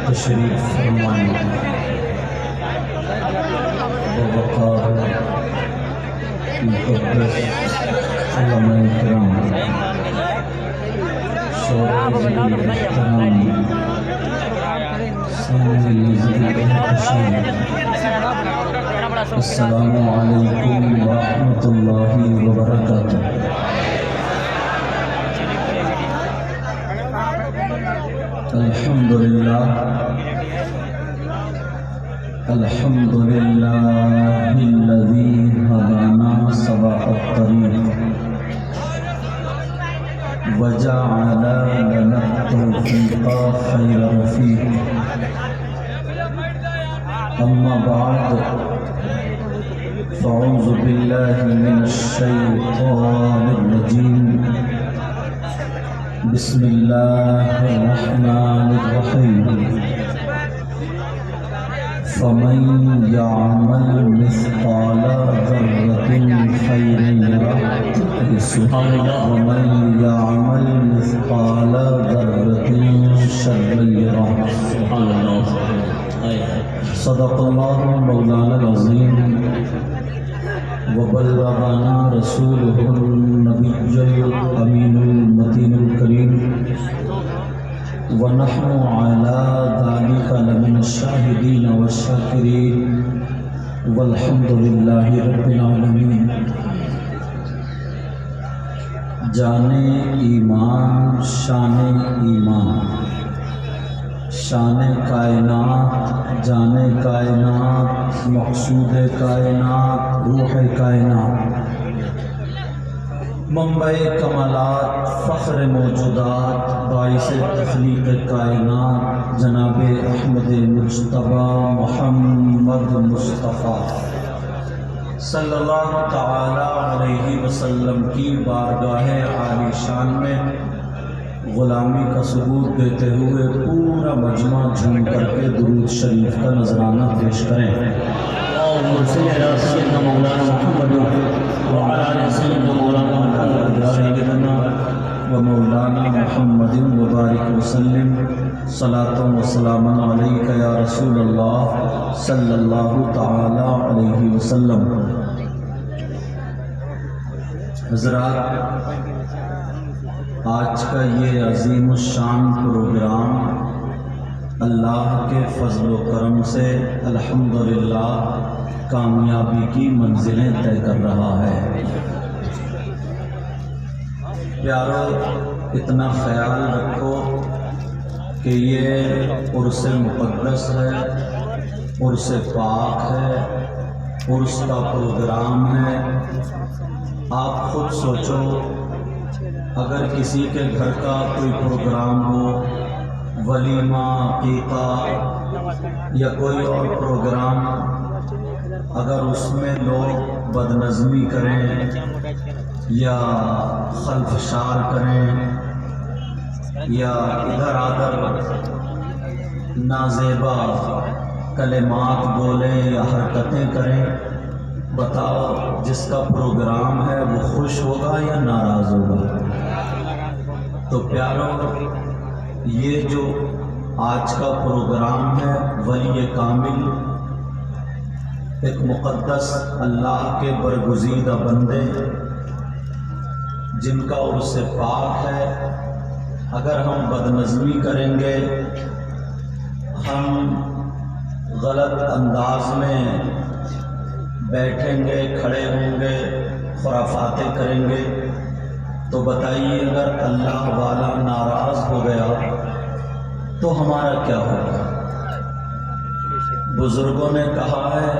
تشریف فرمائیں بوقار مقدس علماء کرام شورای احترام سامعین نزدیک تشریف السلام علیکم ورحمۃ اللہ وبرکاتہ۔ الحمدللہ الذی ہدانا سواء الطریق وجعل لنا التوفیق خیر رفیق، اما بعد فاعوذ باللہ من الشیطان الرجیم، بسم اللہ الرحمن الرحیم، فمن يعمل مثقال ذرة خيرا يره ومن يعمل مثقال ذرة شرا يره۔ صدق اللہ مولانا العظیم وبلغنا رسوله النبی الامین المتین الکریم، ونحن على ذلك لمن الشاهدين والشاكرين والحمد لله رب العالمين۔ جان ایمان، شان ایمان، شان کائنات، جان کائنات، مقصود کائنات، روح کائنات، منبع کمالات، فخر موجودات، باعث تخلیق کائنات، جناب احمد مجتبیٰ محمد مصطفیٰ صلی اللہ تعالی علیہ وسلم کی بارگاہ عالی شان میں غلامی کا ثبوت دیتے ہوئے پورا مجمع جھوم کر کے درود شریف کا نذرانہ پیش کریں۔ اللہم صلی علی سیدنا مولانا محمد وعلی آل سیدنا مولانا محمد سیدنا و مولانا محمد وبارک وسلم، صلاۃ و سلام علیک یا رسول اللہ صلی اللہ تعالی علیہ وسلم۔ حضرات، آج کا یہ عظیم الشان پروگرام اللہ کے فضل و کرم سے الحمدللہ کامیابی کی منزلیں طے کر رہا ہے۔ پیارو، اتنا خیال رکھو کہ یہ عرس مقدس ہے، عرس پاک ہے، عرس کا پروگرام ہے۔ آپ خود سوچو، اگر کسی کے گھر کا کوئی پروگرام ہو، ولیمہ، عقیقہ یا کوئی اور پروگرام، اگر اس میں لوگ بدنظمی کریں یا خلفشار کریں یا ادھر ادھر نازیبا کلمات بولیں یا حرکتیں کریں، بتاؤ جس کا پروگرام ہے وہ خوش ہوگا یا ناراض ہوگا؟ تو پیارو، یہ جو آج کا پروگرام ہے، ولی کامل، ایک مقدس اللہ کے برگزیدہ بندے جن کا عرس پاک ہے، اگر ہم بدنظمی کریں گے، ہم غلط انداز میں بیٹھیں گے، کھڑے ہوں گے، خرافاتیں کریں گے، تو بتائیے اگر اللہ والا ناراض ہو گیا تو ہمارا کیا ہوگا؟ بزرگوں نے کہا ہے،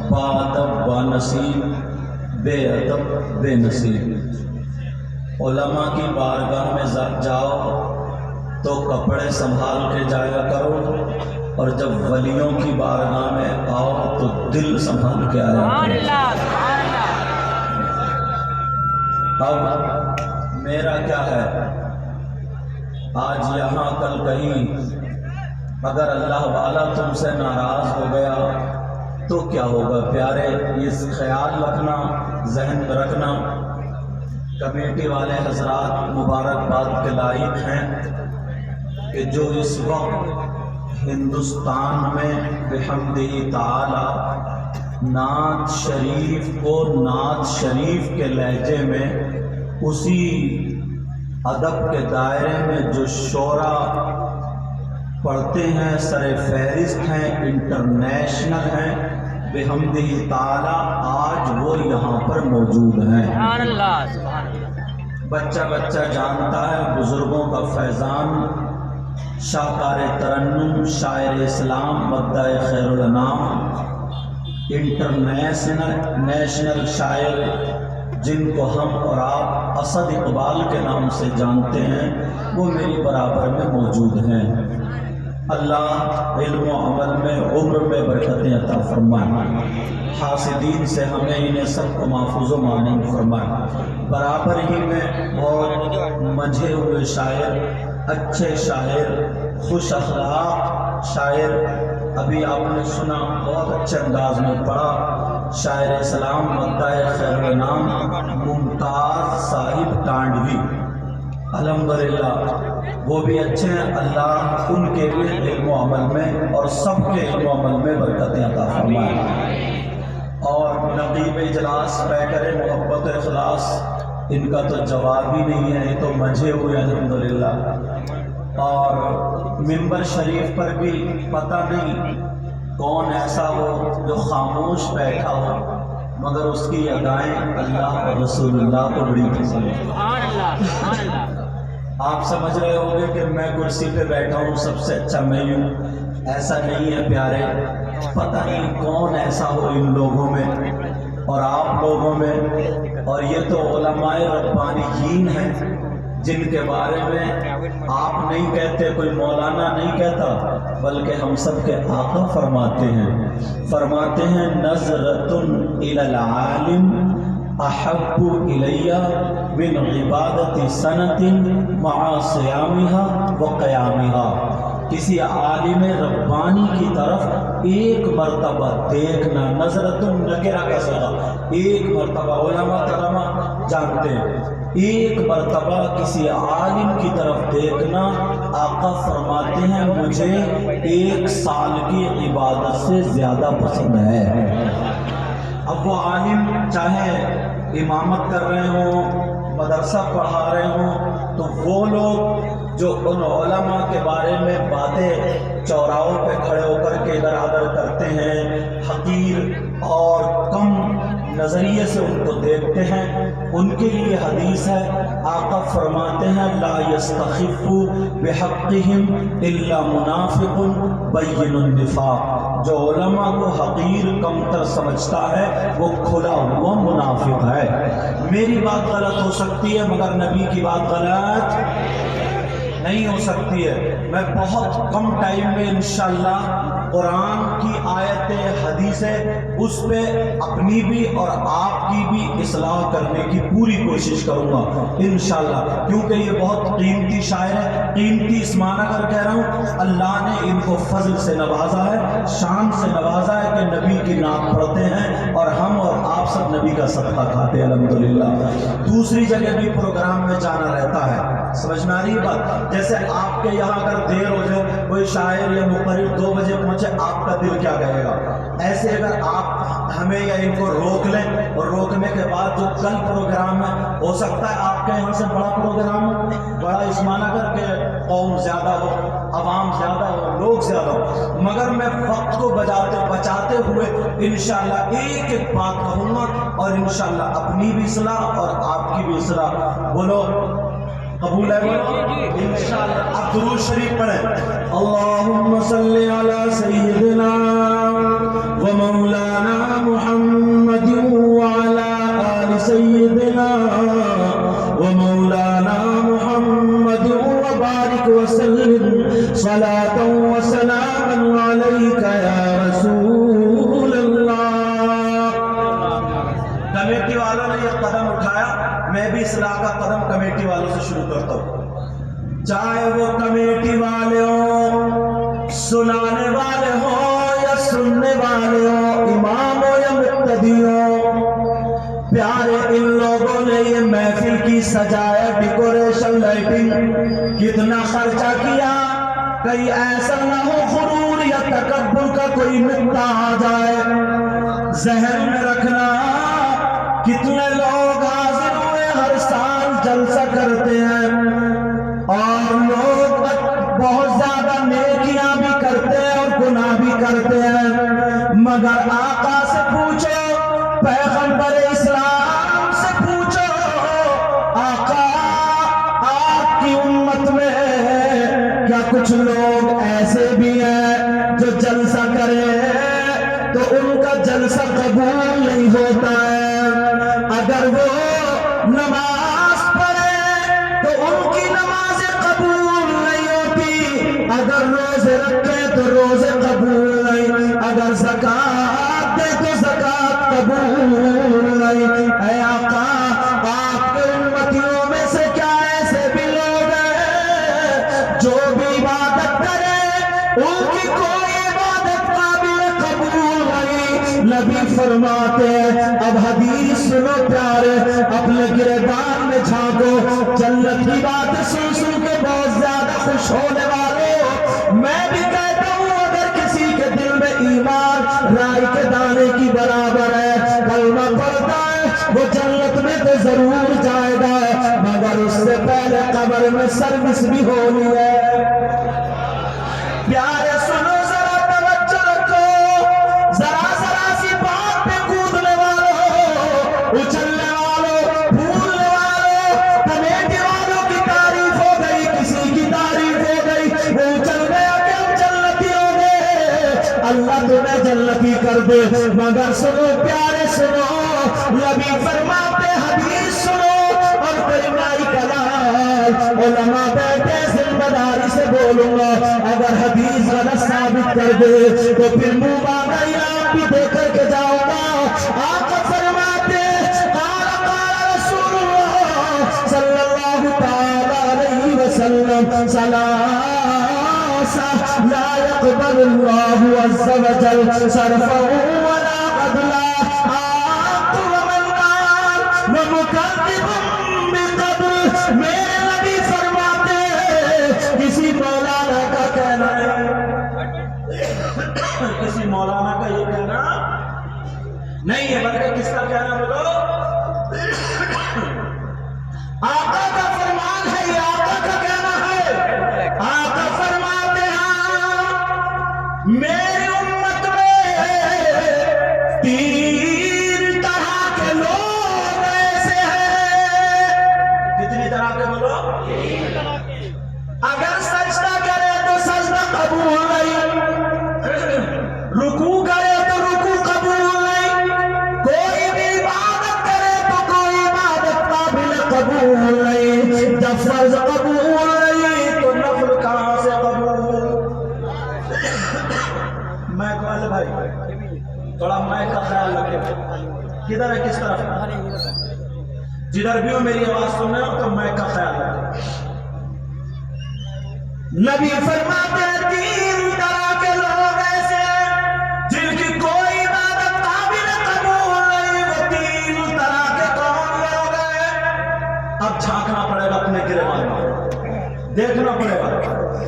با ادب با نصیب، بے ادب بے نصیب۔ علماء کی بارگاہ میں جاؤ تو کپڑے سنبھال کے جایا کرو، اور جب ولیوں کی بارگاہ میں آؤ تو دل سنبھال کے آیا کرو۔ اب میرا کیا ہے، آج یہاں کل کہیں اگر اللہ والا تم سے ناراض ہو گیا تو کیا ہوگا؟ پیارے، یہ خیال رکھنا، ذہن میں رکھنا۔ کمیٹی والے حضرات مبارکباد کے لائق ہیں کہ جو اس وقت ہندوستان میں بحمدہ تعالی نعت شریف کو نعت شریف کے لہجے میں اسی ادب کے دائرے میں جو شعرا پڑھتے ہیں سر فہرست ہیں انٹرنیشنل ہیں بحمدہ تعالی آج وہ یہاں پر موجود ہیں۔ سبحان اللہ سبحان اللہ۔ بچہ بچہ جانتا ہے بزرگوں کا فیضان، شاہکار ترنم، شاعر اسلام، مداح خیر الانام، انٹرنیشنل شاعر جن کو ہم اور آپ اسد اقبال کے نام سے جانتے ہیں، وہ میری برابر میں موجود ہیں۔ اللہ علم و عمل میں عمر میں برکتیں عطا فرمائے، حاسدین سے ہمیں انہیں سب کو محفوظ و مامون فرمائے۔ برابر ہی میں بہت منجھے ہوئے شاعر، اچھے شاعر، خوش اخلاق شاعر، ابھی آپ نے سنا بہت اچھے انداز میں پڑھا، شاعر اسلام مداح خیر الانام ممتاز صاحب ٹانڈوی، الحمدللہ وہ بھی اچھے ہیں۔ اللہ ان کے بھی علم و عمل میں اور سب کے علم و عمل میں برکتیں عطا فرمائے۔ اور نقیب اجلاس پیکر محبت اخلاص، ان کا تو جواب ہی نہیں ہے، یہ تو منجھے ہوئے الحمدللہ۔ اور منبر شریف پر بھی پتہ نہیں کون ایسا ہو جو خاموش بیٹھا ہو، مگر اس کی ادائیں اللہ اور رسول اللہ کو بڑی پسند ہیں۔ سبحان اللہ سبحان اللہ۔ آپ سمجھ رہے ہوں گے کہ میں کرسی پہ بیٹھا ہوں سب سے اچھا میں ہوں، ایسا نہیں ہے پیارے۔ پتہ نہیں کون ایسا ہو ان لوگوں میں اور آپ لوگوں میں، اور یہ تو علماء ربانیین ہیں جن کے بارے میں آپ نہیں کہتے، کوئی مولانا نہیں کہتا، بلکہ ہم سب کے آقا فرماتے ہیں نظرۃ الی العالم احب الی من عبادت سنۃ مع صیامها و قیامها۔ کسی عالم ربانی کی طرف ایک مرتبہ دیکھنا، نظرۃ نکرہ کا صیغہ، ایک مرتبہ، علماء کرامہ جانتے ہیں، ایک مرتبہ کسی عالم کی طرف دیکھنا آقا فرماتے ہیں مجھے 1 سال کی عبادت سے زیادہ پسند ہے۔ اب وہ عالم چاہے امامت کر رہے ہوں، مدرسہ پڑھا رہے ہوں، تو وہ لوگ جو ان علماء کے بارے میں باتیں چوراہوں پہ کھڑے ہو کر کے ادھر ادھر کرتے ہیں، حقیر اور کم نظریے سے ان کو دیکھتے ہیں، ان کے لیے حدیث ہے، آقا فرماتے ہیں لا یستخف بحقہم الا منافق بین النفاق۔ جو علماء کو حقیر کمتر سمجھتا ہے وہ کھلا ہوا منافق ہے۔ میری بات غلط ہو سکتی ہے مگر نبی کی بات غلط نہیں ہو سکتی ہے۔ میں بہت کم ٹائم میں انشاءاللہ قرآن کی آیتیں حدیثیں اس پہ اپنی بھی اور آپ کی بھی اصلاح کرنے کی پوری کوشش کروں گا انشاءاللہ، کیونکہ یہ بہت قیمتی شاعر ہے۔ قیمتی اس معنی کر کہہ رہا ہوں اللہ نے ان کو فضل سے نوازا ہے، شان سے نوازا ہے کہ نبی کی نعت پڑھتے ہیں اور ہم اور آپ سب نبی کا صدقہ کھاتے ہیں الحمدللہ۔ دوسری جگہ بھی پروگرام میں جانا رہتا ہے، سمجھ میں آ رہی ہے بات؟ جیسے آپ کے یہاں اگر دیر ہو جائے، کوئی شاعر یا مقرر 2 بجے پہنچے، آپ کا دل کیا کہے گا؟ ایسے اگر آپ ہمیں یا ان کو روک لیں اور روکنے کے بعد جو کل پروگرام ہے، ہو سکتا ہے آپ کے یہاں سے بڑا پروگرام ہو، بڑا اس معنی کر کے قوم زیادہ ہو، عوام زیادہ ہو، لوگ زیادہ ہو، مگر میں وقت کو بچاتے ہوئے انشاءاللہ ایک ایک بات کہوں گا اور انشاءاللہ اپنی بھی اصلاح اور آپ کی بھی اصلاح۔ بولو قبول ہے؟ انشاءاللہ اب درود شریف پڑھیں۔ اللہم صلی علی سیدنا و مولانا محمد وعلی آل سیدنا و مولانا محمد وبارک وسلم صلاۃ و سلام علیک یا رسول اللہ۔ کمیٹی والوں نے یہ قدم اٹھایا، میں بھی اصلاح کا قدم کمیٹی والوں سے شروع کرتا ہوں، چاہے وہ کمیٹی والے ہوں، سنانے والے ہوں یا سننے والے ہوں، امام ہو یا مقتدی ہو۔ پیارے ان لوگوں نے یہ محفل کی سجایا، ڈیکوریشن، لائٹنگ، کتنا خرچہ کیا کہیں ایسا نہ ہو غرور یا تکبر کا کوئی نقطہ آ جائے. ذہن میں رکھنا کتنے لوگ حاضر ہوئے ہر سال جلسہ کرتے ہیں اور لوگ بہت زیادہ نیکیاں بھی کرتے ہیں اور گناہ بھی کرتے ہیں، مگر آقا سے پوچھو، پیغمبر اسلام سے پوچھو، آقا آپ کی امت میں کیا کچھ لوگ ایسے بھی ہیں جو جلسہ کریں تو ان کا جلسہ قبول نہیں ہوتا ہے، اگر وہ نماز پڑھے تو ان کی نماز قبول نہیں ہوتی، اگر روزے رکھے تو روزے قبول نہیں، اگر زکوٰۃ دے تو زکوٰۃ قبول نہیں. اے آقا آپ کے امتیوں میں سے کیا ایسے بھی لوگ ہیں جو بھی عبادت کرے ان کی کوئی عبادت قابل قبول نہیں؟ نبی فرماتے ہیں اب حدیث سنو پیارے، اپنے گریبان میں جھانکو، جنت کی بات سن سن کے بہت زیادہ خوش ہونے والوں، میں بھی کہتا ہوں اگر کسی کے دل میں ایمان رائی کے دانے کی برابر ہے، کلمہ پڑھتا ہے، وہ جنت میں تو ضرور جائے گا، مگر اس سے پہلے قبر میں سروس بھی ہونی ہے. پیارے سنو، ذرا توجہ رکھو، ذرا ذرا سی بات پہ کودنے والوں، اچھلنے والوں، بھولنے والوں، کمیٹی والوں کی تعریف ہو گئی، کسی کی تعریف ہو گئی، وہ اچھل گیا کہ ہم جنتی ہو گئے، اللہ تمہیں جنتی کر دے. مگر سنو پیارے سنو، نبی فرماتے حدیث سنو اور کلمہ کلام، علماء بیٹھے ذمہ داری سے بولوں گا، اگر حدیث غلط ثابت کر دے تو پھر منہ باندھا انعام بھی دے کر کے جاؤں گا. آقا فرماتے قال قال رسول اللہ صلی اللہ تعالی علیہ وسلم ثلاثہ لا يقبل اللہ عز وجل صرفا ولا عدلا، آت ومن قال ومکذب بقبل. میرے نبی فرماتے ہیں کسی مولانا کا کہنا ہے، کسی مولانا کا یہ کہنا نہیں ہے، بلکہ کس کا کہنا بولو؟ آقا کا فرمان ہے، یہ آقا کا کہنا ہے. آقا فرماتے ہیں میری امت میں 3 طرح کے لوگ ایسے ہیں. کتنی طرح کے بولو؟ اگر سجدہ کرے تو سجدہ قبول نہیں، رکوع کرے تو رکوع قبول نہیں، کوئی بھی عبادت کرے تو کوئی عبادت قابل قبول نہیں. جب فرض قبول نہیں تو نفل کہاں سے قبول؟ میں کہا بھائی تھوڑا میں کا خیال رکھے، کدھر ہے کس طرف؟ جدھر بھی ہو میری آواز سننے ہو تو میں کا خیال رکھے. نبی فرماتے ہیں 3 طرح کے لوگ ایسے ہیں جن کی کوئی عبادت قابل قبول نہیں. وہ 3 طرح کے کون لوگ ہیں؟ اب جھانکنا پڑے گا اپنے گریبان میں، دیکھنا پڑے گا،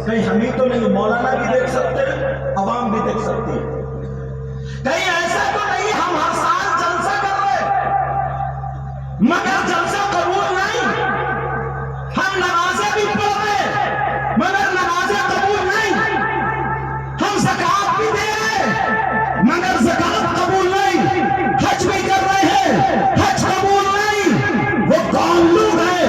کہیں ہم ہی تو نہیں، مولانا بھی دیکھ سکتے ہیں، عوام بھی دیکھ سکتی ہے، کہیں ایسا تو نہیں ہم ہر سال جلسہ کر رہے مگر جلسہ قبول نہیں، ہم نمازیں بھی پڑھ رہے مگر نمازیں قبول نہیں، ہم زکوٰۃ بھی دے رہے مگر زکوٰۃ قبول نہیں، حج بھی کر رہے ہیں حج قبول نہیں. وہ کون لوگ ہیں؟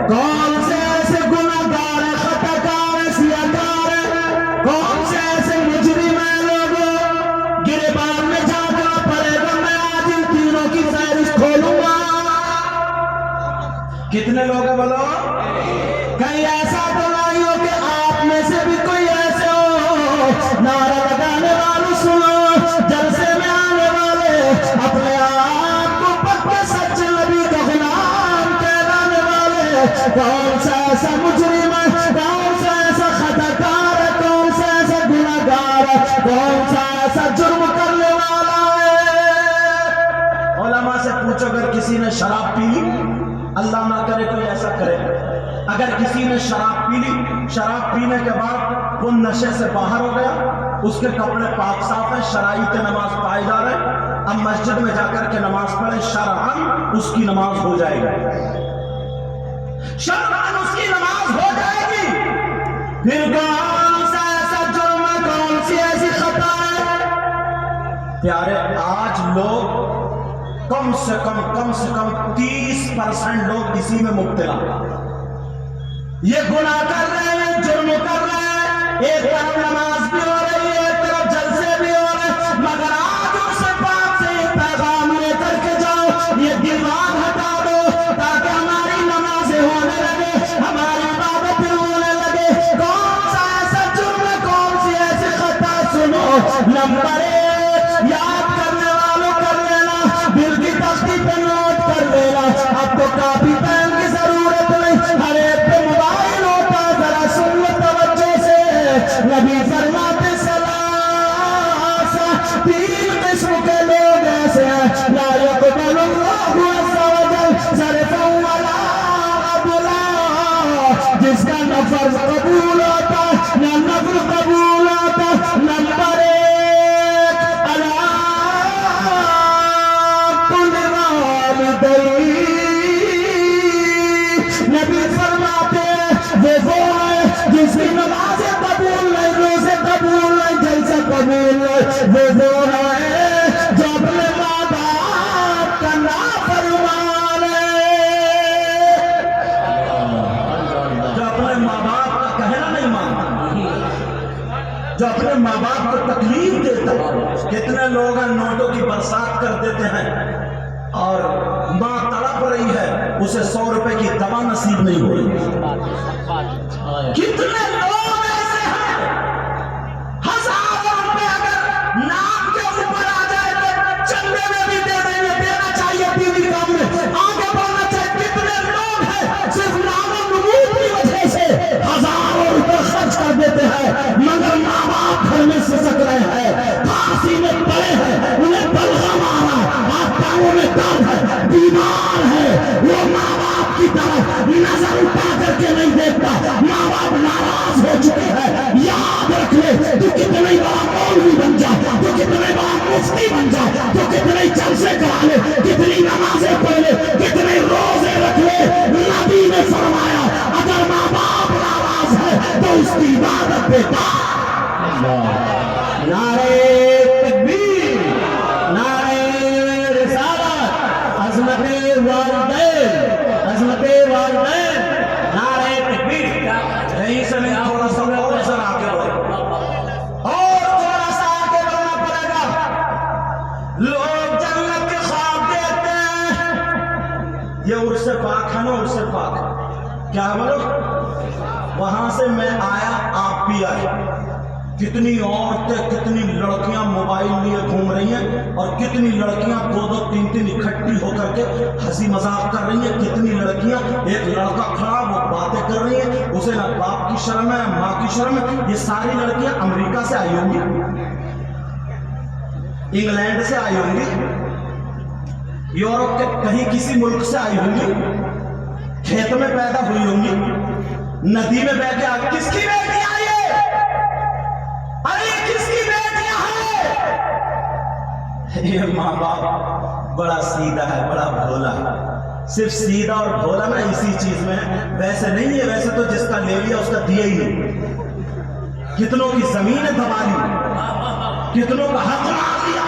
کون سے ایسے گناہ گار ہیں، خطا کار ہیں، سیاہ کار ہیں، کون سے ایسے مجرم ہیں؟ لوگوں گریبان میں جھانکنا پڑے گا. میں آج ان تینوں کی فہرست کھولوں گا. کتنے لوگ ہیں بولو؟ کہیں ایسا تو نہیں ہو کہ آپ میں سے بھی کوئی ایسے ہو نعرہ لگانے والوں سنو، جلسے میں آنے والے، اپنے آپ کو پکے سچ نبی کا غلام کہلانے والے، کون سا ایسا مجرم ہے، کون سا ایسا خطا کار ہے، کون سا ایسا گناہ گار ہے، کون سا ایسا جرم کرنے والا ہے؟ علماء سے پوچھو اگر کسی نے شراب پی لی، اللہ نہ کرے کوئی ایسا کرے، اگر کسی نے شراب پی لی، شراب پینے کے بعد وہ نشے سے باہر ہو گیا، اس کے کپڑے پاک صاف ہیں، شرائط نماز پائے جا رہے، اب مسجد میں جا کر کے نماز پڑھے، شرعاً اس کی نماز ہو جائے گی، شرعاً اس کی نماز ہو جائے گی۔ پھر کون سا ایسا جرم ہے، کون سی ایسی خطا ہے؟ پیارے آج لوگ کم سے کم 30% لوگ اسی میں مبتلا، یہ گناہ کر رہے ہیں، جرم کر رہے ہیں، ایک طرف نماز بھی ہو رہی ہے، ایک طرف جلسے بھی ہو رہے ہیں، مگر آج ان سے پاک سے یہ پیغام لے کر کے جاؤ، یہ دیوار ہٹا دو تاکہ ہماری نمازیں ہونے لگے، ہماری عبادتیں ہونے لگے۔ کون سا ایسا جرم ہے، کون سی ایسی خطا؟ سنو، نمبر 1 یاد کرنے والوں کر لینا، دل کی تختی پہ نوٹ کر لینا، اب تو کافی پین کی ضرورت نہیں، ہر ایک پہ موبائل ہوتا، ذرا سن لو توجہ سے۔ نبی فرماتے سلاسہ، 3 قسم کے لوگ ایسے ہیں، لا يقبل اللہ عز وجل صرفا ولا عدلا، جس کا نہ فرض قبول ہوتا نہ نفل قبول ہوتا۔ نمبر 1 نبی فرماتے ہیں وہ ہے جس کی نمازیں قبول نہیں، روزے قبول نہیں، جلسے قبول نہیں، وہ ہے جو اپنے ماں باپ کا نافرمان ہے، جو اپنے ماں باپ کا کہنا نہیں مانتا، جو اپنے ماں باپ کو تکلیف دیتا ہے۔ کتنے لوگ ہیں نوٹوں کی برسات کر دیتے ہیں اور ماں تڑپ رہی ہے، اسے 100 روپے کی دوا نصیب نہیں ہو رہی۔ کتنے لوگ ایسے ہیں، 1000 روپے اگر نام کے اوپر آ جائے تو چندے میں بھی دے دیں گے، دینا چاہیے ٹی وی کام میں، آگے بڑھنا چاہیے۔ کتنے لوگ ہیں صرف نام و نمود کی وجہ سے 1000 روپے خرچ کر دیتے ہیں، مگر ماں باپ گھر میں سسک رہے ہیں، پھانسی میں پڑے ہیں، انہیں بلغم آ رہا ہے، پاؤں میں درد ہے، بیمار ہے، وہ ماں باپ کی طرف نظر اٹھا کر کے نہیں دیکھتا، ماں باپ ناراض ہو چکے ہیں۔ یاد رکھ لے، تو کتنے بڑا مولوی بن جا، تو کتنے بڑا مفتی بن جا، تو کتنے جلسے کرا لے، کتنی نمازیں پڑھ لے، کتنے روزے رکھ لے، نبی نے فرمایا اگر ماں باپ ناراض ہے تو اس کی عبادت بیکار۔ نعرہ تکبیر، نعرہ رسالت، عظمت والدین، عظمت والدین، نعرہ تکبیر۔ یہیں سے نہیں، تھوڑا سا اور سر آگے بڑھو، اور تھوڑا سا آگے بڑھنا پڑے گا۔ لوگ جنت کے خواب دیکھتے ہیں، یہ عرص پاک ہے نا، عرص پاک کیا بولو، وہاں سے میں آیا، آپ بھی آئے۔ کتنی عورتیں، کتنی لڑکیاں موبائل لیے گھوم رہی ہیں، اور کتنی لڑکیاں 2-2 3-3 اکٹھی ہو کر کے ہنسی مذاق کر رہی ہیں۔ کتنی لڑکیاں، ایک لڑکا کھڑا وہ باتیں کر رہی ہیں، اسے نہ باپ کی شرم ہے نہ ماں کی شرم ہے۔ یہ ساری لڑکیاں امریکہ سے آئی ہوں گی، انگلینڈ سے آئی ہوں گی، یورپ کے کہیں کسی ملک سے آئی ہوں گی، کھیت میں پیدا ہوئی ہوں گی، ندی میں بہ کے آ، کس کی بیٹی آئی ہے؟ ارے کس کی بیٹیاں ہیں؟ یہ ماں باپ بڑا سیدھا ہے، بڑا بھولا ہے، صرف سیدھا اور بھولا نا اسی چیز میں ہے، ویسے نہیں ہے۔ ویسے تو جس کا لے لیا اس کا دیا ہی نہیں، کتنوں کی زمینیں دبا لی، کتنوں کا حق مار لیا۔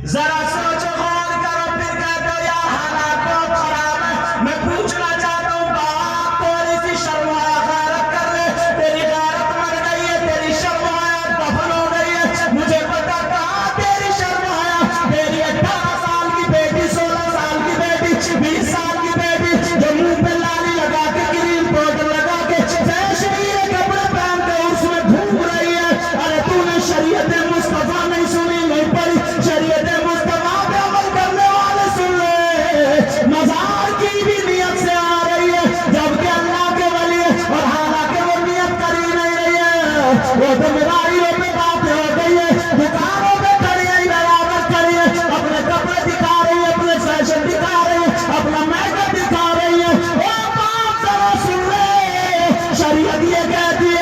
ذرا سوچو، غور کرو، پھر کہتے ہو یار حالات بہت خراب ہے۔ میں پوچھنا چاہتا ہوں، باپ تھوڑی سی شرم آیا غیرت کر لے، تیری غیرت مر گئی ہے، تیری شرم آیا دفن ہو گئی ہے، مجھے پتا کہاں تیری شرم آیا۔ تیری 18 سال کی بیٹی، 16 سال کی بیٹی، 20 سال کی بیٹی، جو منہ پہ لالی لگا کے، کریم پاؤڈر لگا کے، فیشنی کپڑے پہن کے اس میں گھوم رہی ہے۔ ارے تو نے شریعت مصطفیٰ نہیں سنی، نہیں پڑھی، شریعت مصطفیٰ پہ عمل کرنے والے سن لے۔ مزار کی بھی نیت سے آ رہی ہے، جبکہ اللہ کے ولی ہے، اور حالانکہ وہ نیت کر ہی نہیں رہی ہے، وہ تو بیماریوں پہ باتیں ہو گئی ہے، دکانوں پہ کھڑی ہے، برابر کھڑی ہے، اپنے کپڑے دکھا رہی ہے، اپنے فیشن دکھا رہی ہے، اپنا میک اپ دکھا رہی ہے۔ او باپ ذرا سن لے، شریعت یہ کہتی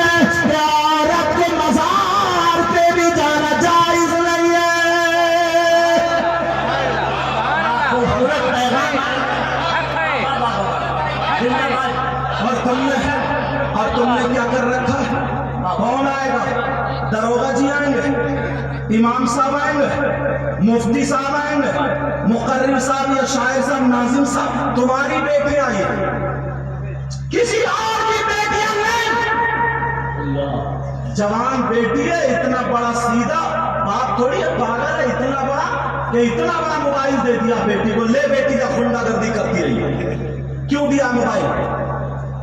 दरोगा जी आएंगे, इमाम साहब आएंगे, मुफ्ती साहब आएंगे, मुकर्रिर साहब या शायर साहब, नाजिम साहब, तुम्हारी बेटी आई है, किसी और की बेटियां नहीं। जवान बेटी है, इतना बड़ा सीधा बाप थोड़ी है, पागल है, इतना बड़ा कि इतना बड़ा मोबाइल दे दिया बेटी को, ले बेटी का गुंडागर्दी करती रही। क्यों दिया मोबाइल?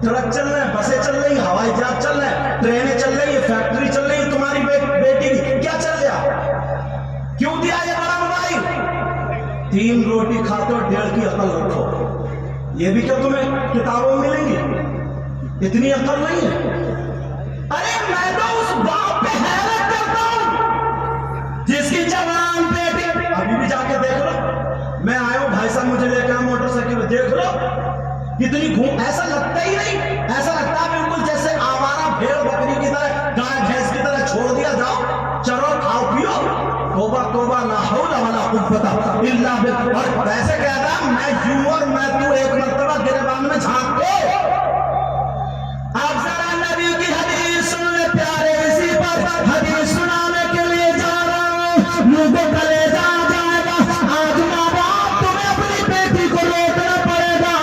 ट्रक चल रहे हैं, बसें चल रही, हवाई जहाज चल रहे हैं, ट्रेनें चल रही है, फैक्ट्री चल रही है, तुम्हारी बेटी की क्या चल गया? क्यों दिया ये बड़ा मोबाइल? 3 रोटी खाते हो, 1.5 की अकल रखो। ये भी क्या तुम्हें किताबों में मिलेंगी? इतनी अकल नहीं है। अरे मैं तो उस बाप पे हैरत करता हूं जिसकी जवान बेटी, अभी भी जाके देख लो, मैं आया हूं भाई साहब, मुझे लेकर मोटरसाइकिल पे, देख लो कितनी घूम, ऐसा लगता ही नहीं, ऐसा लगता है बिल्कुल जैसे आवारा भेड़ बकरी की तरह, गाय भैंस की तरह छोड़ दिया, जाओ चलो खाओ पियो, तौबा तौबा, ला हौला वला कुव्वता इल्ला बिल्लाह। और वैसे कह रहा मैं यूं और मैं तू एक मर्तबा गिरबान में झांक दो। आप जरा नबी की हदीस सुन ले प्यारे, इसी पर हदीस सुनाने के लिए जा रहा हूं, मुझे कलेजा जाएगा। आज माँ बाप तुम्हें अपनी बेटी को रोकना पड़ेगा।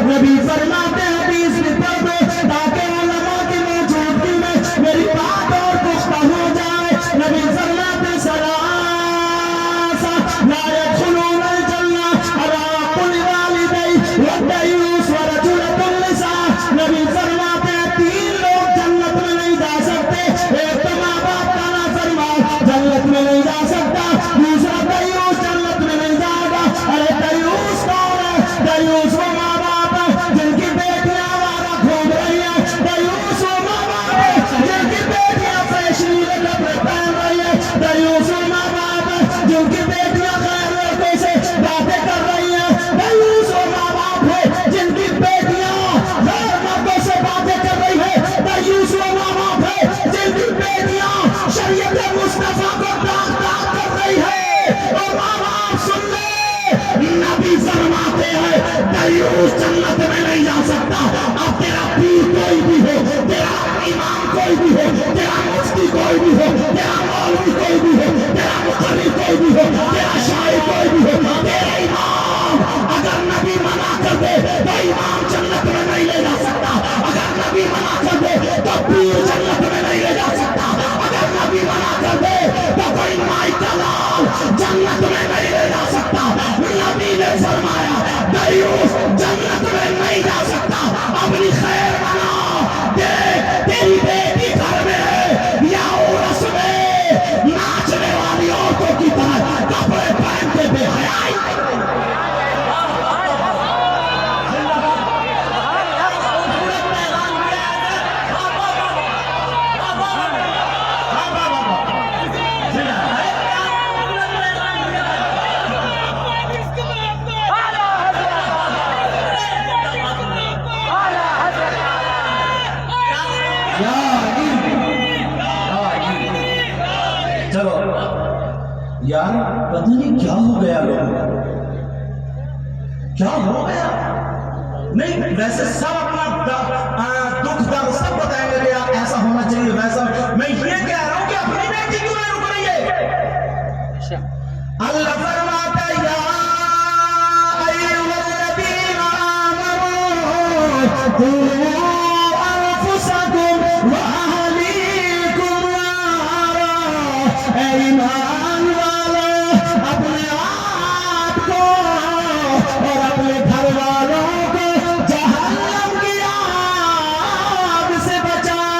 नबी फरमाते हैं हदीस में पढ़ दो ताकि उलमा की मौजूदगी में मेरी बात और पुख्ता हो जाए। नबी फरमाते सलासा ला यदखुलून अल-जन्नह अला कुल्ली वालिदैन व दयूस व रजुलतुन निसा। नबी फरमाते हैं 3 लोग जन्नत में नहीं जा सकते। एक तो माँ बाप का नाफरमान जन्नत में नहीं जा सकता, दूसरा दयूस जन्नत में नहीं जाएगा। अरे दयूस कौन है? दयूस वो माँ बाप है जिनकी बेटियां आवारा घूम रही है, दयूस वो माँ बाप है जिनकी बेटियां फैशनीले कपड़े पहन रही है, दयूस वो माँ बाप है जिनकी बेटियां गैर लड़कों से बातें कर रही है, दयूस वो माँ बाप है जिनकी बेटियां गैर मर्दों से बातें कर रही है, दयूस वो माँ बाप है जिनकी बेटियां शरीयत मुस्तफा को दाग दाग कर रही है। और माँ बाप सुन ले, नबी फरमाते हैं दयूस जन्नत में नहीं जा सकता। अब तेरा पीर कोई भी हो, तेरा इमाम कोई भी हो, तेरा मुफ्ती कोई भी हो, तेरा मौलवी कोई भी हो, तेरा मुकर्रिर कोई भी हो, तेरा शायर कोई भी हो, तेरा इमाम अगर नबी मना कर दे तो इमाम जन्नत में नहीं ले जा सकता। अगर नबी मना कर दे तो पीर जन्नत में नहीं ले जा सकता। अगर नबी मना कर दे तो कोई माई का लाल जन्नत में नहीं ले जा सकता। नबी ने फरमाया दयूस जन्नत में नहीं जा सकता। अपनी खैर बना दे, तेरी बेटी घर में है या उर्स में नाचने वाली औरतों की तरह कपड़े पहन के बेहयाई। चलो यार, पता नहीं क्या हो गया लोगों को, क्या हो गया? नहीं वैसे सब अपना दुख दर्द सब बताएंगे कि यार ऐसा होना चाहिए वैसा। मैं ये कह रहा हूं कि अपनी बेटी क्यों नहीं रुक रही है? अल्लाह फरमाता है या अय्युहल्लज़ीना आमनू कू अनफुसकुम व अहलीकुम नारा। ऐ ईमान वालों, अपने आप को और अपने घर वालों को जहन्नम की आग से बचाओ।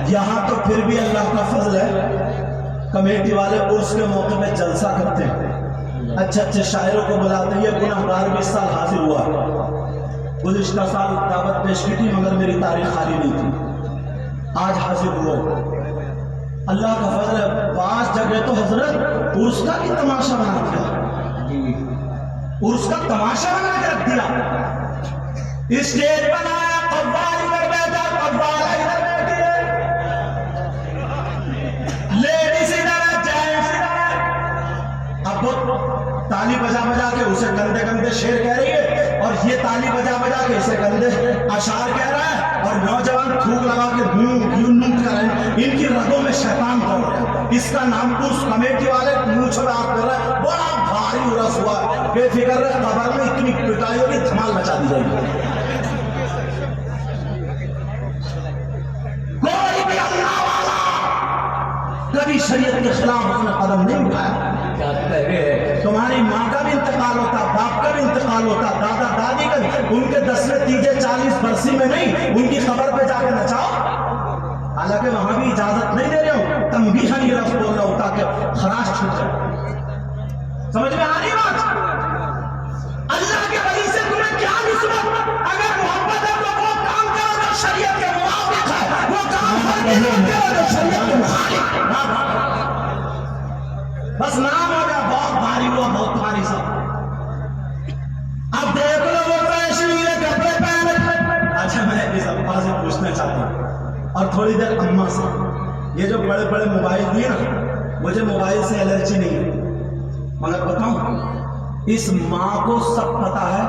यहाँ तो फिर भी अल्लाह का फजल है, कमेटी वाले उर्स के मौके में जलसा करते हैं, अच्छे अच्छे शायरों को बुलाते हैं। ये गुनाहगार भी इस साल हाजिर हुआ, गुज़िश्ता साल दावत पेश की थी मगर मेरी तारीख खाली नहीं थी, आज हाजिर हुआ। अल्लाह का फजल है, 5 जगह तो हजरत उर्स का भी तमाशा बना दिया, उर्स का तमाशा बना के रख दिया। स्टेज बनाया, कव्वाल इधर बैठा, कव्वाल इधर बैठी है, लेडीज इधर है, जेंट्स इधर है। अब वो ताली बजा बजा के उसे गंदे गंदे शेर कह रही है और ये ताली बजा बजा के इसे गंदे अशार कह रहा है और नौजवान थूक लगा के नूट कर रहे हैं। इनकी रगों में शैतान दौड़ रहा है। इसका नाम उस कमेटी वाले मूछ में आप कर रहे हैं, बड़ा भारी उरस हुआ, बेफिक्र रहे, कबर में इतनी पिटाई होगी, धमाल मचा दी जाएगी। कोई भी अल्लाह वाला कभी शरीयत के खिलाफ उसने कदम नहीं उठाया। तुम्हारी माँ का भी इंतकाल होता, बाप का भी इंतकाल होता, दादा दादी का भी, उनके 10वें तीजे 40 बरसी में नहीं, उनकी खबर पे जाके नचाओ। हालांकि वहां भी इजाजत नहीं दे रहे हो, तंबीहन ये लफ्ज़ बोल रहा हूं ताकि खराश छूट जाए। समझ में आ रही बात? अल्लाह के वली से तुम्हें क्या निस्बत? अगर मोहब्बत है तो वो काम करो जो शरीयत के मुवाफिक है, वो काम करो जो शरीयत के मुखालिफ है। बस नाम हो गया, बहुत भारी हुआ, बहुत भारी सा। अब देख लो वो फैशनीले कपड़े पहने। अच्छा, मैं इस अब्बा से पूछना चाहता हूँ और थोड़ी देर अम्मा से, ये जो बड़े बड़े मोबाइल दिए ना, मुझे मोबाइल से एलर्जी नहीं है, मगर बताऊं, इस माँ को सब पता है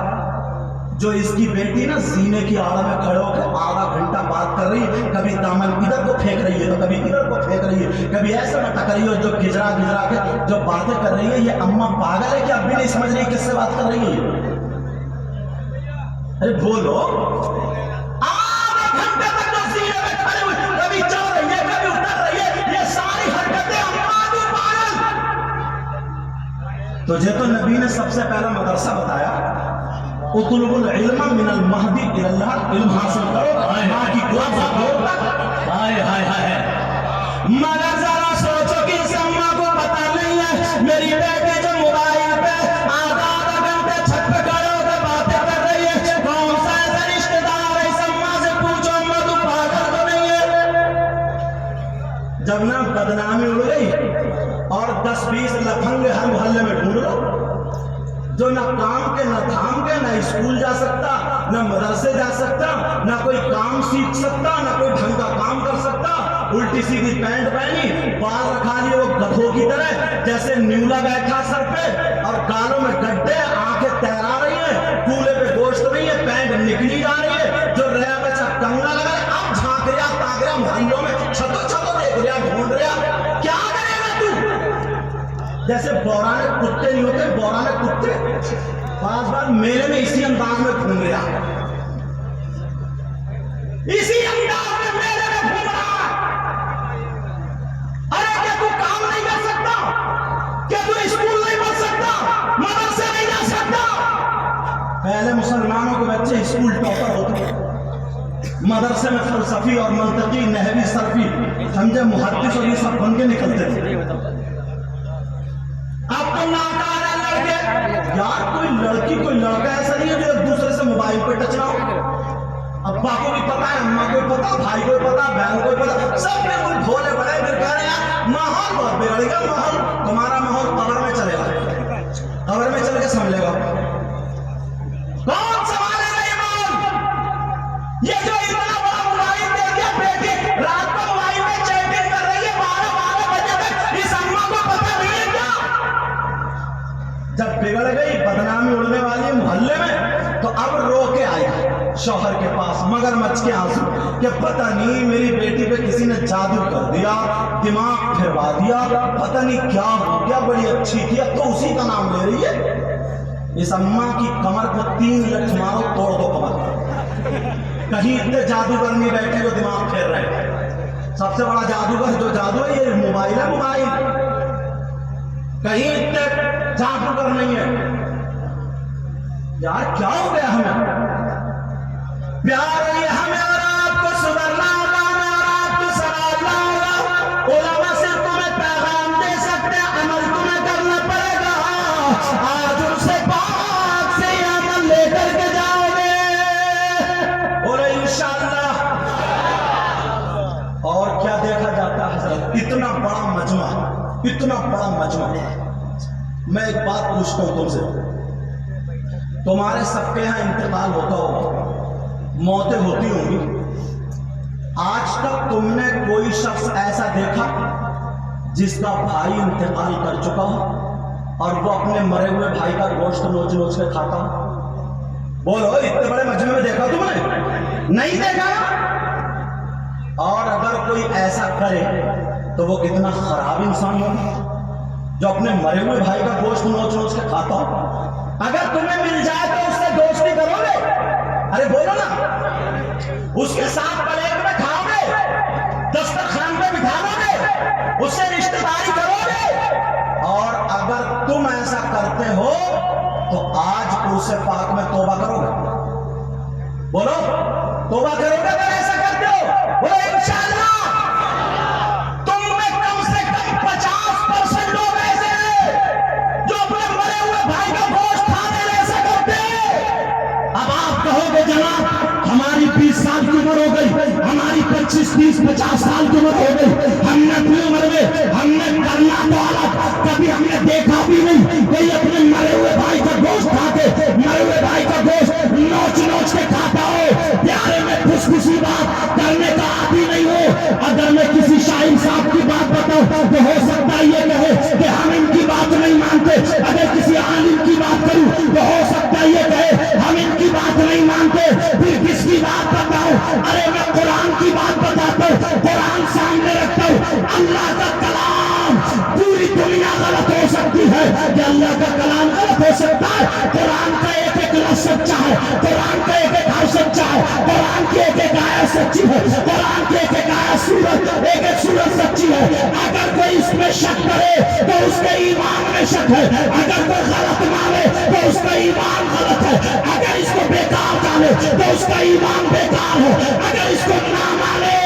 जो इसकी बेटी ना जीने की आड़ में खड़े होकर आधा घंटा बात कर रही है, कभी दामन इधर को फेंक रही है तो कभी इधर को फेंक रही है, कभी ऐसे मटक रही है, जो गिजरा गिजरा के जो बातें कर रही है। ये अम्मा पागल है कि अब भी नहीं समझ रही किससे बात कर रही है? अरे बोलो, आधे घंटे तक जो जीने में खड़े हुए, कभी चल रही है, कभी उतर रही है, ये सारी हरकतें अम्मा को पागल। तुझे तो नबी ने सबसे पहला मदरसा बताया, उतलुबुल इल्म मिनल महदी इलल्लाह, इल्म हासिल करो माँ की गोद से गोद तक। हाय हाय हाय। मगर जरा सोचो कि इस अम्मा को पता नहीं है मेरी बेटी जो मोबाइल पे आधा घंटे छत पे खड़े होकर बातें कर रही है, कौन सा ऐसा रिश्तेदार है, इस अम्मा से पूछो अम्मा तू पागल तो नहीं है? जब ना बदनामी उड़ गई और 10-20 लफंगे हर मोहल्ले में ढूंढ लो, जो ना काम के ना धाम के, ना स्कूल जा सकता, ना मदरसे जा सकता, ना कोई काम सीख सकता, ना कोई ढंग का काम कर सकता, उल्टी सीधी पैंट पहनी, बाल रखा लिए वो गधों की तरह, जैसे न्यूला बैठा सर पे और गालों में गड्ढे, आंखें तैरा रही है, कूले पे गोश्त नहीं है, पैंट निकली जा रही है, जो रहा बच्चा कंगा लगा है, अब झांक रहा ताक रहा मोहल्लों में, छतो छतो देख रहा, ढूंढ रहा, क्या करेगा तू? जैसे बौराने कुत्ते नहीं होते, बौराने कुत्ते बार मेले में इसी अंदाज में घूम रहा, इसी अंदाज में मेले में घूम रहा। अरे क्या तू काम नहीं कर सकता? क्या तू स्कूल नहीं पढ़ सकता? मदरसे नहीं जा सकता? पहले मुसलमानों के बच्चे स्कूल टॉपर होते, मदरसे में फलसफी और मंतकी, नहवी, सरफी, समझे, मुहद्दिस और ये सब बन के निकलते थे। अब तो नाकार है लड़के। यार कोई लड़की कोई लड़का ऐसा नहीं है जो एक दूसरे से मोबाइल पे टच ना हो। अब्बा को भी पता है, अम्मा को भी पता, भाई को भी पता, बहन को भी पता, सब बिल्कुल भोले बड़े। फिर कह रहे हैं माहौल बहुत बिगड़ गया, माहौल तुम्हारा माहौल कब्र में चलेगा, कब्र में चल के संभलेगा। कौन संभालेगा ये माहौल? ये जो इतना बड़ा मोबाइल दे दिया बेटी, रात को मोबाइल में चैटिंग कर रही है 12 बजे तक, इस अम्मा को पता नहीं है क्या? जब बिगड़ गई, बदनामी उड़ने वाली मोहल्ले में, तो अब रो के आई शौहर के पास, मगरमच्छ के आंसू, कि पता नहीं मेरी बेटी पे किसी ने जादू कर दिया, दिमाग फिरवा दिया, पता नहीं क्या हो गया, बड़ी अच्छी थी, अब तो उसी का नाम ले रही है। इस अम्मा की कमर को 3 लठ मारो, तोड़ दो कमर। कहीं इतने जादूगर नहीं बैठे जो दिमाग फेर रहे हैं। सबसे बड़ा जादूगर जो जादू है ये मोबाइल है, मोबाइल। कहीं इतने जादूगर नहीं है। यार क्या हो गया हमें? प्यार है हमें और आपको सुधरना होगा, हमें और आपको संभालना होगा। उलमा से तुम्हें पैगाम दे सकते हैं, अमल तुम्हें करना पड़ेगा। आज उनसे पाक से अमल लेकर के जाओगे और इंशाअल्लाह। और क्या देखा जाता है हजरत, इतना बड़ा मजमा, इतना बड़ा मजमा। मैं एक बात पूछता हूं तुमसे, तुम्हारे सबके यहाँ इंतकाल होता होगा, मौतें होती होंगी। आज तक तुमने कोई शख्स ऐसा देखा जिसका भाई इंतकाल कर चुका हो और वो अपने मरे हुए भाई का गोश्त नोच नोच के खाता हो? बोलो, इतने बड़े मजमे में देखा तुमने? नहीं देखा। और अगर कोई ऐसा करे तो वो कितना खराब इंसान होगा, जो अपने मरे हुए भाई का गोश्त नोच नोच के खाता हो। अगर तुम्हें मिल जाए तो उससे दोस्ती करोगे? अरे बोलो ना, उसके साथ प्लेट में खाओगे, दस्तरखान पे बिठा लोगे, उससे रिश्तेदारी करोगे। और अगर तुम ऐसा करते हो तो आज उससे पाक में तौबा करोगे? बोलो, तौबा करोगे अगर ऐसा करते हो? बोलो इंशाअल्लाह। तुम में कम से कम 50% लोग ऐसे हैं जो अपने मरे हुए भाई का गोश्त खाने ऐसा करते हैं। अब आप कहोगे जनाब, हमारी 20 साल की उम्र हो गई, हमारी 25, 30, 50 साल की उम्र हो गई, हमने अपनी उम्र में हमने करना तो अलग, कभी हमने देखा भी नहीं कोई अपने मरे हुए भाई का गोश्त खाते, मरे हुए भाई का गोश्त नोच नोच के खाता हो। प्यारे में खुशखुशी बात करने का आदि नहीं हो। अगर मैं किसी शाहीन साहब की बात बताऊं तो हो सकता है ये कहे कि हम इनकी बात नहीं मानते। अगर किसी आलिम की बात करूं तो हो सकता है ये कहे हम इनकी बात नहीं मानते। फिर किसकी बात बताऊं? अरे मैं कुरान की बात बताता हूं, कुरान सामने रखता हूं। अल्लाह का कलाम, पूरी दुनिया गलत हो सकती है कि अल्लाह का कलाम गलत हो सकता है। कुरान का एक एक लफ्ज़ सच्चा है, कुरान का एक एक हर्फ सच्चा है, कुरान की एक एक आयत सच्ची है, कुरान की एक एक आयत सूरत, एक एक सूरत सच्ची है। अगर कोई इसमें शक करे तो उसके ईमान में शक है, अगर कोई गलत माने तो उसका ईमान गलत है, अगर इसको बेकार जाने तो उसका ईमान बेकार है, अगर इसको ना माने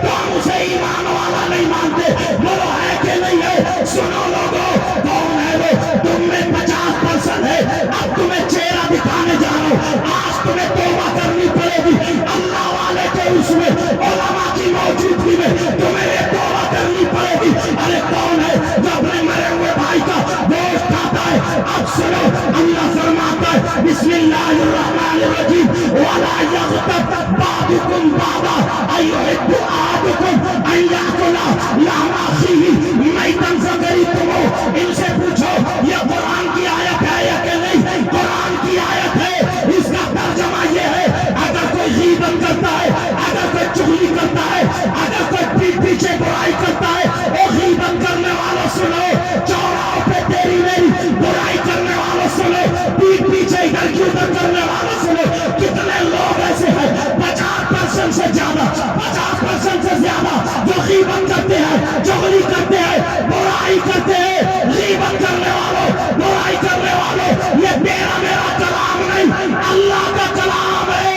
तो हम उसे ईमान वाला नहीं मानते। बोलो है कि नहीं है? सुनो लोगों, कौन है वो? तुम में 50% है। अब तुम्हें चेहरा दिखाने जा रहा हूं। आज तुम्हें तौबा करनी पड़ेगी। अल्लाह वाले के उसमें उलमा की मौजूदगी में तुम्हें ये तौबा करनी पड़ेगी। अरे कौन है जो अपने मरे हुए भाई का गोश्त खाता है? अब सुनो, अल्लाह फरमाता है बिस्मिल्लाहिर्रहमानिर्रहीम, वला यग़तब बादुकुम बादा अयुहिब्बु अहदुकुम अन याकुला लहमा अखीही मैतन फकरिहतुमूह। इनसे पूछो ये कुरान की आयत है या कि नहीं? कुरान की आयत है। इसका तर्जुमा ये है, अगर कोई गीबत करता है, अगर कोई चुगली करता है, अगर कोई पीठ पीछे बुराई करता है, वो गीबत करने वालों सुनो, चौराहों पे तेरी मेरी बुराई करने वालों सुनो, पीठ पीछे इधर की उधर करने वालों सुनो। कितने लोग ऐसे हैं? 50% से ज्यादा, 50% से ज्यादा जो गीबत करते हैं, चुगली करते हैं, बुराई करते हैं। गीबत करने वालों, बुराई करने वालों, ये तेरा मेरा कलाम नहीं, अल्लाह का कलाम है।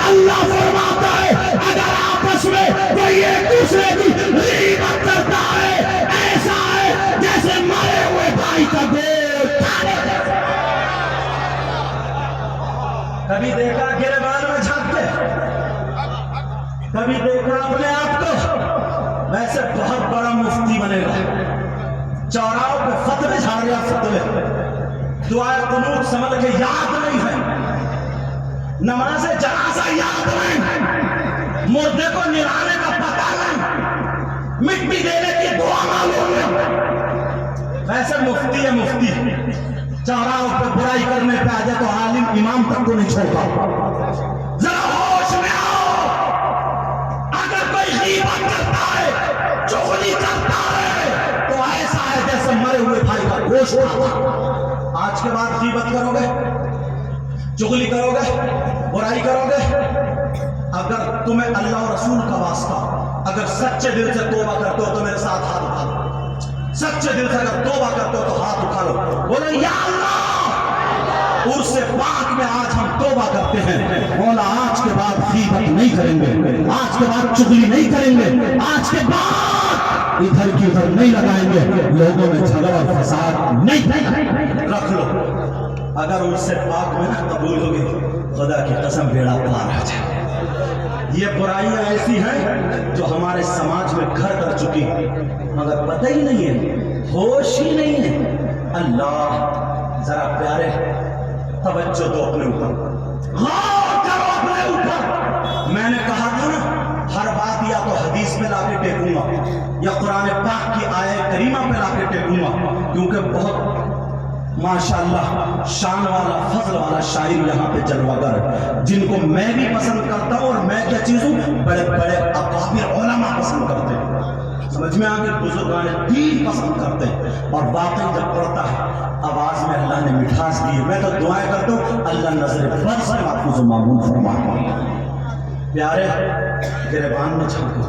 अल्लाह फरमाता है अगर आपस में कोई एक दूसरे की गीबत करता है, ऐसा है जैसे मरे हुए भाई का गोश्त खाने जैसा। कभी देखा गिरबान में झांक के? कभी देखा अपने आप को? वैसे बहुत बड़ा मुफ्ती बनेगा, चौराहों पे फतवे झाड़िया, फतवे दुआए कुनूत समझ के याद नहीं है, नमाज जनाजा याद नहीं, मुर्दे को निराने का पता नहीं, मिट्टी देने की दुआ मालूम नहीं। वैसे मुफ्ती है मुफ्ती, चौराहों पे बुराई करने पे आ जाए तो आलिम इमाम तक को नहीं छोड़ता। जरा होश में आओ। अगर कोई गीबत करता है, चुगली करता है, तो ऐसा है जैसे मरे हुए भाई का गोश्त खाता। आज के बाद गीबत करोगे, चुगली करोगे, बुराई करोगे, अगर तुम्हें अल्लाह और रसूल का वास्ता, अगर सच्चे दिल से तौबा करते हो तो मेरे साथ हाथ उठा लो। सच्चे दिल से अगर तौबा करते हो तो हाथ उठा लो, बोलो या अल्लाह, उससे पाक में आज हम तौबा करते हैं। मौला आज के बाद गीबत नहीं करेंगे, आज के बाद चुगली नहीं करेंगे, आज के बाद इधर की उधर नहीं लगाएंगे, लोगों में झगड़ा फसाद नहीं। रख लो, अगर उससे पाक में ना कबूल होगी, खुदा की कसम बेड़ा पार हो जाए। ये बुराइयां ऐसी हैं जो हमारे समाज में घर कर चुकी हैं, मगर पता ही नहीं है, होश ही नहीं है। अल्लाह जरा प्यारे तवज्जो दो अपने ऊपर, गौर करो अपने ऊपर। मैंने कहा था ना, हर बात या तो हदीस पे लाके टेकूंगा या कुरान पाक की आयत करीमा पे लाके टेकूंगा, क्योंकि बहुत माशाअल्लाह शान वाला फजल वाला शायर यहाँ पे जलवागर, जिनको मैं भी पसंद करता हूँ, और मैं क्या चीज़ हूँ, बड़े बड़े अकाबिर उलमा पसंद करते हैं, समझ में आ गए, बुजुर्गान दीन पसंद करते हैं। और वाकई जब पढ़ता है आवाज़ में अल्लाह ने मिठास दी है। मैं तो दुआएं करता हूँ अल्लाह नजर बद से आपको जो मामूल फरमा। प्यारे गिरबान में झांको,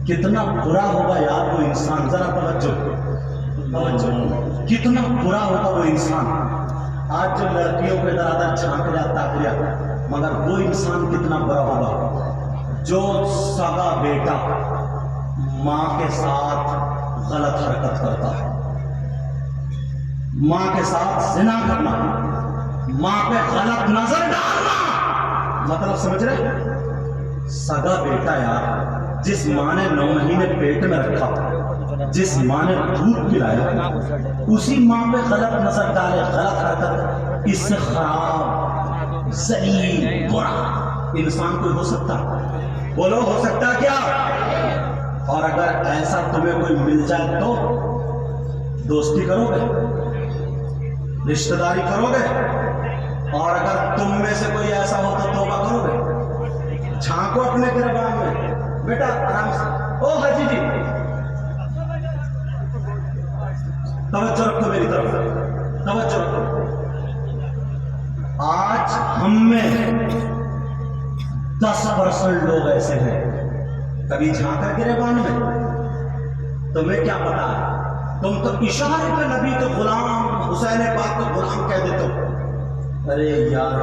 कितना बुरा होगा यार वो इंसान, जरा तवज्जो, कितना बुरा होगा वो इंसान। आज जो लड़कियों पे दरादर झांक जाता है, मगर वो इंसान कितना बुरा होगा जो सगा बेटा माँ के साथ गलत हरकत करता है, माँ के साथ जिना करना, माँ पे गलत नजर डालना, मतलब समझ रहे? सगा बेटा यार, जिस माँ ने 9 महीने पेट में रखा, जिस माँ ने दूध पिलाया, उसी माँ पे गलत नजर डाले, गलत हरकत, इससे खराब जलील बुरा इंसान कोई हो सकता? बोलो हो सकता क्या? और अगर ऐसा तुम्हें कोई मिल जाए तो दोस्ती करोगे, रिश्तेदारी करोगे? और अगर तुम में से कोई ऐसा हो तो तौबा करोगे? झांको अपने गिरबान में, बेटा आराम से। ओ हाजी जी तवज्जो रखो मेरी तरफ, तवज्जो रखो। आज हम में 10% लोग ऐसे हैं, कभी झांका गिरबान में? तुम्हें क्या पता है? तुम तो इशारे पे नबी के गुलाम, हुसैन पाक को गुलाम कह देते हो। अरे यार,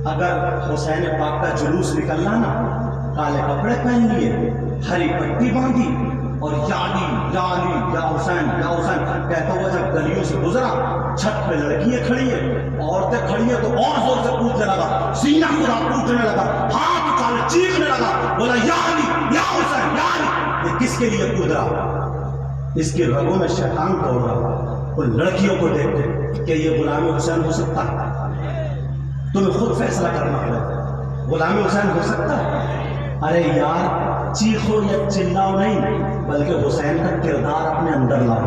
अगर हुसैन पाक का जुलूस निकलना ना, काले कपड़े पहन लिए, हरी पट्टी बांधी, और यानी यानी या हुसैन कहता हुआ जब गलियों से गुजरा, छत पे लड़कियां खड़ी है, औरतें खड़ी है, तो और जोर से कूदने लगा, सीना पूरा कूदने लगा, हाथ उठाने चीखने लगा, बोला यानी या हुसैन यानी। ये किसके लिए कूद रहा? इसके रगों में शैतान दौड़ रहा। वो लड़कियों को देख के कि ये गुलाम हुसैन हो सकता है, तुम्हें खुद फैसला करना पड़ेगा, गुलाम हुसैन हो सकता है? अरे यार, चीखो या चिल्लाओ नहीं, बल्कि हुसैन का किरदार अपने अंदर लाओ।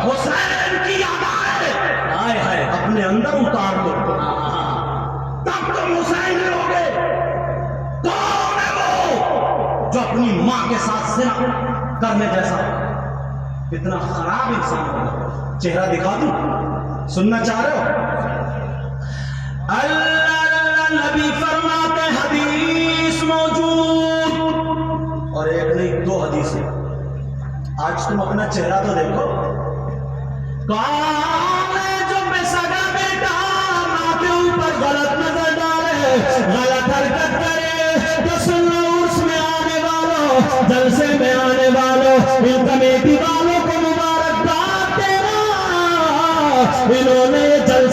हुसैन की यादें हाय अपने अंदर उतार दो, तब तुम हुसैन रहोगे। कौन है वो जो अपनी माँ के साथ जिना करने जैसा? कितना खराब इंसान होगा। चेहरा दिखा दूं, सुनना चाह रहे हो? अल्लाह नबी फरमाते, हदीस मौजूद, और एक नहीं 2 हदीस है। आज तुम अपना चेहरा तो देखो। कौन है जो बेसगा बेटा माँ के ऊपर गलत नजर डाले, गलत हरकत करे? तो सुनो, उसमें आने वालों, जलसे में आने वालों, इन कमेटी वालों को मुबारकबाद देना, इन्होंने